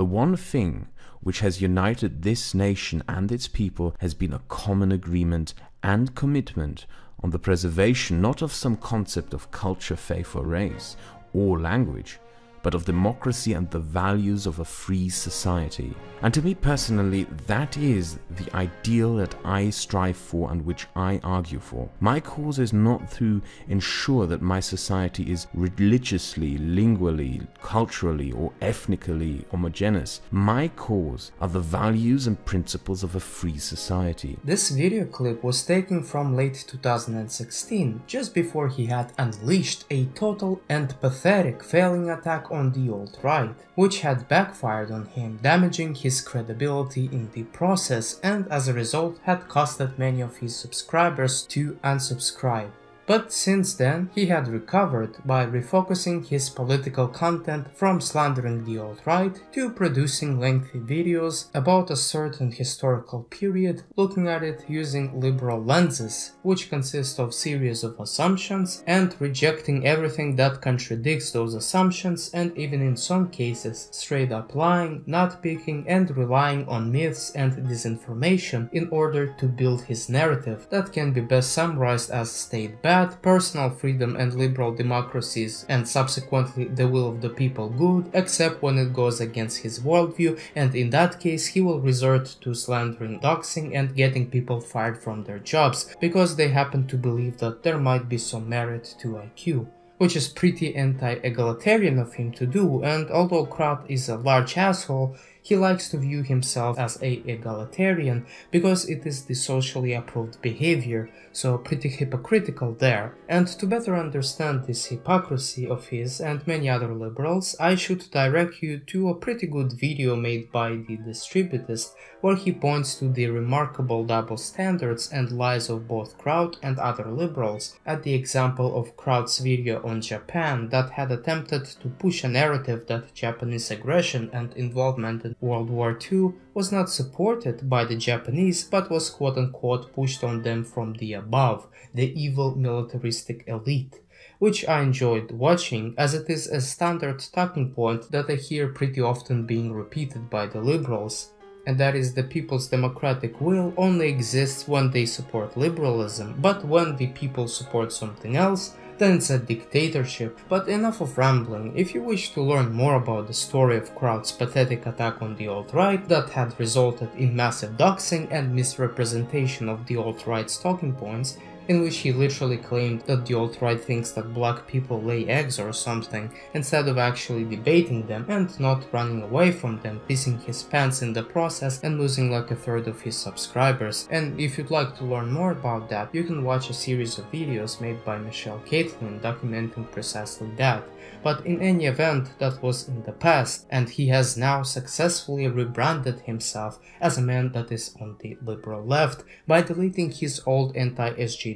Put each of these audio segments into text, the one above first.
The one thing which has united this nation and its people has been a common agreement and commitment on the preservation not of some concept of culture, faith or race, or language, but of democracy and the values of a free society. And to me personally, that is the ideal that I strive for and which I argue for. My cause is not to ensure that my society is religiously, lingually, culturally or ethnically homogeneous. My cause are the values and principles of a free society. This video clip was taken from late 2016, just before he had unleashed a total and pathetic failing attack on the alt-right, which had backfired on him, damaging his credibility in the process, and as a result had costed many of his subscribers to unsubscribe. But since then, he had recovered by refocusing his political content from slandering the alt-right to producing lengthy videos about a certain historical period, looking at it using liberal lenses, which consist of series of assumptions and rejecting everything that contradicts those assumptions, and even in some cases straight up lying, not picking and relying on myths and disinformation in order to build his narrative that can be best summarized as state bad, personal freedom and liberal democracies, and subsequently the will of the people good, except when it goes against his worldview, and in that case he will resort to slandering, doxing and getting people fired from their jobs because they happen to believe that there might be some merit to IQ. Which is pretty anti-egalitarian of him to do, and although Kraut is a large asshole, he likes to view himself as a egalitarian because it is the socially approved behavior, so pretty hypocritical there. And to better understand this hypocrisy of his and many other liberals, I should direct you to a pretty good video made by the Distributist, where he points to the remarkable double standards and lies of both Kraut and other liberals, at the example of Kraut's video on Japan that had attempted to push a narrative that Japanese aggression and involvement in World War II was not supported by the Japanese but was quote-unquote pushed on them from the above, the evil militaristic elite, which I enjoyed watching as it is a standard talking point that I hear pretty often being repeated by the liberals. And that is the people's democratic will only exists when they support liberalism, but when the people support something else, then it's a dictatorship. But enough of rambling. If you wish to learn more about the story of Kraut's pathetic attack on the alt-right that had resulted in massive doxing and misrepresentation of the alt-right's talking points, in which he literally claimed that the alt-right thinks that black people lay eggs or something, instead of actually debating them and not running away from them, pissing his pants in the process and losing like a third of his subscribers. And if you'd like to learn more about that, you can watch a series of videos made by Michelle Caitlin documenting precisely that. But in any event, that was in the past, and he has now successfully rebranded himself as a man that is on the liberal left by deleting his old anti-SJW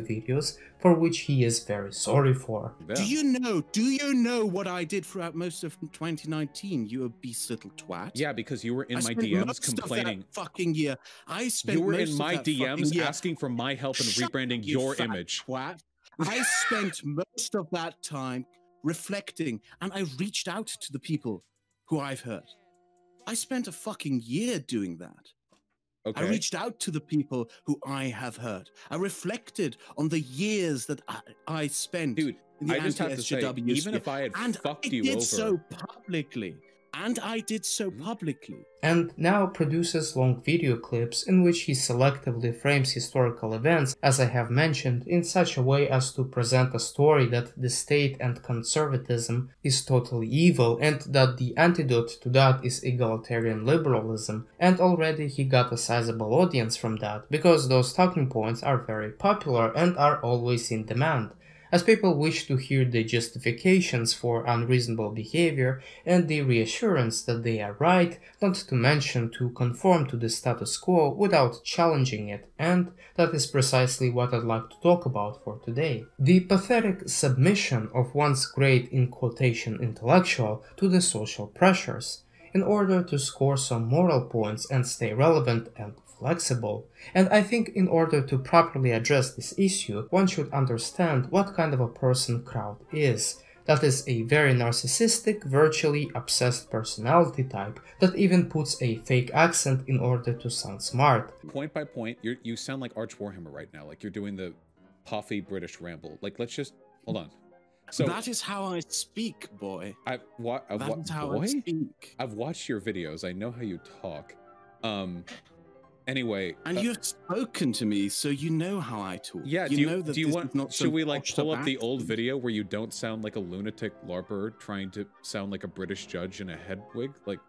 videos, for which he is very sorry for. Yeah. Do you know what I did throughout most of 2019, you obese little twat? Yeah, because you were in my DMs complaining. Fucking year. I spent You were most in my of that DMs year asking for my help in rebranding your image. Twat. I spent most of that time reflecting, and I reached out to the people who I've hurt. I spent a fucking year doing that. Okay. I reached out to the people who I have hurt. I reflected on the years that I spent. Dude, in the I just have to say, even if I had fucked you over, I did so publicly. And now produces long video clips in which he selectively frames historical events, as I have mentioned, in such a way as to present a story that the state and conservatism is totally evil and that the antidote to that is egalitarian liberalism. And already he got a sizable audience from that, because those talking points are very popular and are always in demand, as people wish to hear the justifications for unreasonable behavior and the reassurance that they are right, not to mention to conform to the status quo without challenging it, and that is precisely what I'd like to talk about for today. The pathetic submission of one's great in quotation intellectual to the social pressures, in order to score some moral points and stay relevant and flexible. And I think in order to properly address this issue, one should understand what kind of a person Kraut is. That is a very narcissistic, virtually obsessed personality type that even puts a fake accent in order to sound smart. Point by point, you sound like Arch Warhammer right now, like you're doing the puffy British ramble. Like, let's just hold on. So that is how I speak, boy. I've watched your videos. I know how you talk. Anyway, and you've spoken to me, so you know how I talk. Yeah. Do you want? Should we like pull up the old video where you don't sound like a lunatic LARPer trying to sound like a British judge in a head wig? Like,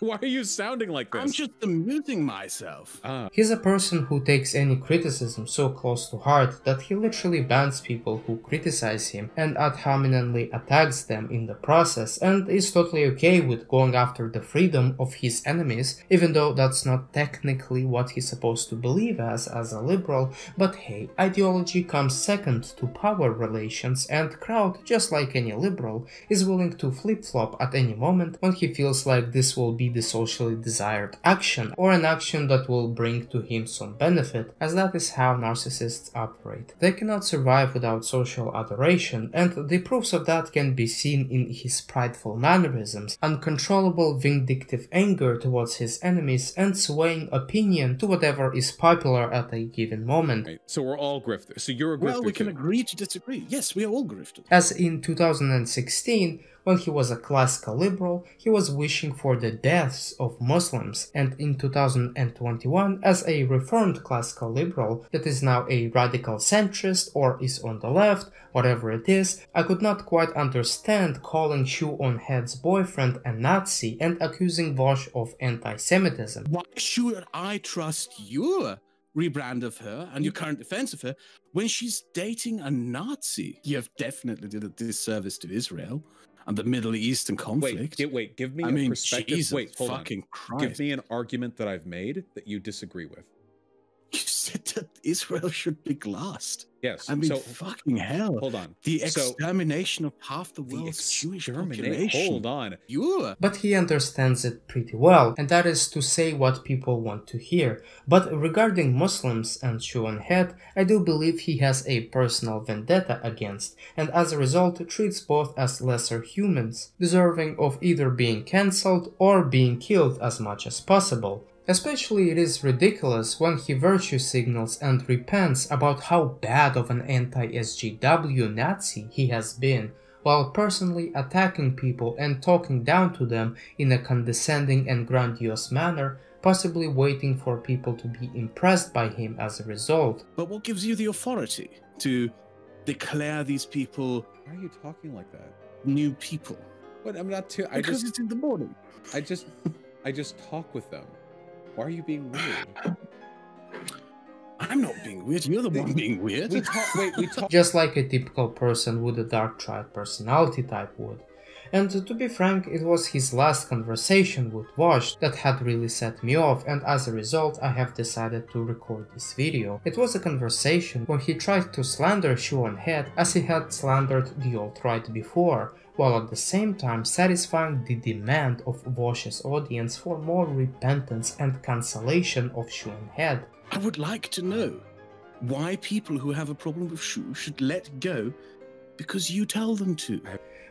why are you sounding like this? I'm just amusing myself. He's a person who takes any criticism so close to heart that he literally bans people who criticize him and ad hominemly attacks them in the process, and is totally okay with going after the freedom of his enemies, even though that's not technically what he's supposed to believe as a liberal. But hey, ideology comes second to power relations, and Kraut, just like any liberal, is willing to flip-flop at any moment when he feels like this will be the socially desired action, or an action that will bring to him some benefit, as that is how narcissists operate. They cannot survive without social adoration, and the proofs of that can be seen in his prideful mannerisms, uncontrollable vindictive anger towards his enemies, and swaying opinion to whatever is popular at a given moment. Right. So we're all grifters. So you're a grifter. Well, we can agree to disagree. Yes, we are all grifters. As in 2016, when he was a classical liberal, he was wishing for the deaths of Muslims, and in 2021, as a reformed classical liberal that is now a radical centrist or is on the left, whatever it is, I could not quite understand calling Shoe on Head's boyfriend a Nazi and accusing Vosh of anti-Semitism. Why should I trust your rebrand of her and your current defense of her when she's dating a Nazi? You have definitely did a disservice to Israel and the Middle Eastern conflict. Wait, give me a perspective. Jesus wait, hold fucking on. Christ. Give me an argument that I've made that you disagree with. You said that Israel should be glassed. Yes. I mean, so, fucking hell. Hold on. The extermination of half the world's Jewish population. Hold on. But he understands it pretty well, and that is to say what people want to hear. But regarding Muslims and Shoe on Head, I do believe he has a personal vendetta against, and as a result treats both as lesser humans, deserving of either being cancelled or being killed as much as possible. Especially it is ridiculous when he virtue signals and repents about how bad of an anti-SJW Nazi he has been, while personally attacking people and talking down to them in a condescending and grandiose manner, possibly waiting for people to be impressed by him as a result. But what gives you the authority to declare these people... Why are you talking like that? New people. But I'm not too... Because it's in the morning. I just talk with them. Why are you being weird? I'm not being weird. You're the one being weird. We talk. Just like a typical person with a dark triad personality type would. And to be frank, it was his last conversation with Vosh that had really set me off, and as a result I have decided to record this video. It was a conversation where he tried to slander Shoe on Head as he had slandered the alt-right before, while at the same time satisfying the demand of Vosh's audience for more repentance and cancellation of Shoe on Head. I would like to know why people who have a problem with Shoe should let go because you tell them to.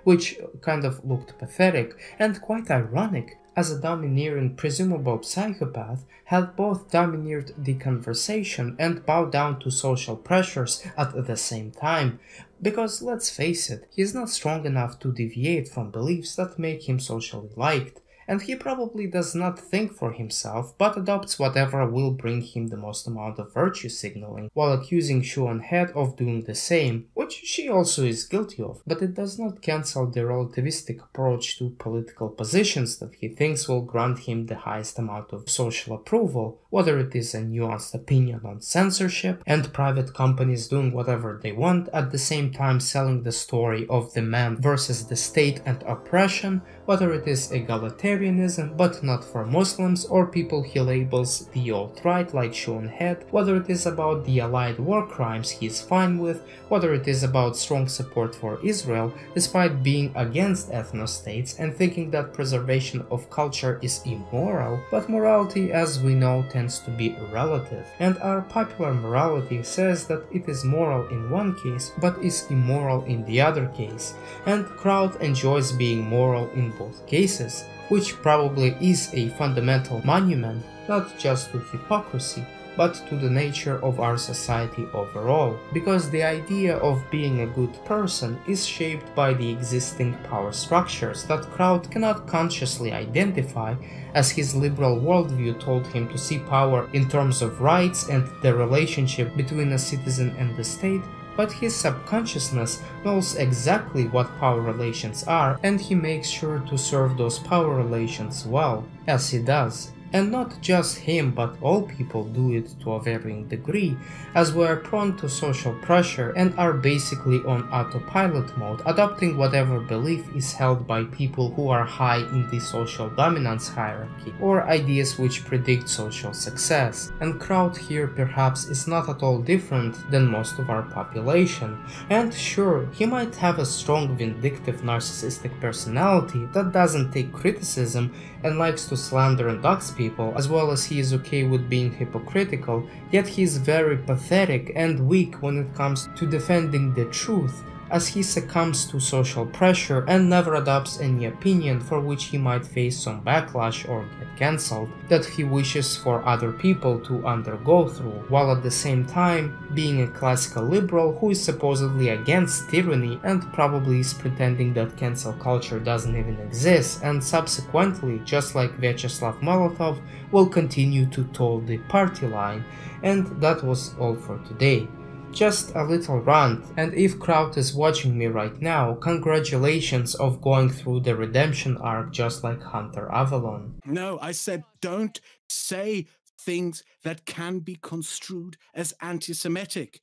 Which kind of looked pathetic and quite ironic, as a domineering presumable psychopath had both domineered the conversation and bowed down to social pressures at the same time. Because let's face it, he is not strong enough to deviate from beliefs that make him socially liked, and he probably does not think for himself but adopts whatever will bring him the most amount of virtue signaling, while accusing Shoe on Head of doing the same, which she also is guilty of, but it does not cancel the relativistic approach to political positions that he thinks will grant him the highest amount of social approval, whether it is a nuanced opinion on censorship and private companies doing whatever they want, at the same time selling the story of the man versus the state and oppression, whether it is egalitarian humanitarianism, but not for Muslims or people he labels the alt-right like Sean Head, whether it is about the allied war crimes he is fine with, whether it is about strong support for Israel despite being against ethno-states and thinking that preservation of culture is immoral, but morality, as we know, tends to be relative, and our popular morality says that it is moral in one case but is immoral in the other case, and Kraut enjoys being moral in both cases, which probably is a fundamental monument not just to hypocrisy, but to the nature of our society overall, because the idea of being a good person is shaped by the existing power structures that Kraut cannot consciously identify, as his liberal worldview told him to see power in terms of rights and the relationship between a citizen and the state, but his subconsciousness knows exactly what power relations are, and he makes sure to serve those power relations well, as he does. And not just him, but all people do it to a varying degree, as we are prone to social pressure and are basically on autopilot mode, adopting whatever belief is held by people who are high in the social dominance hierarchy, or ideas which predict social success. And Kraut here perhaps is not at all different than most of our population. And sure, he might have a strong vindictive narcissistic personality that doesn't take criticism and likes to slander and dox people, as well as he is okay with being hypocritical, yet he is very pathetic and weak when it comes to defending the truth, as he succumbs to social pressure and never adopts any opinion for which he might face some backlash or get cancelled that he wishes for other people to undergo through, while at the same time being a classical liberal who is supposedly against tyranny and probably is pretending that cancel culture doesn't even exist, and subsequently, just like Vyacheslav Molotov, will continue to toe the party line. And that was all for today. Just a little rant, and if Kraut is watching me right now, congratulations of going through the redemption arc just like Hunter Avalon. No, I said don't say things that can be construed as anti-Semitic.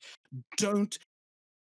Don't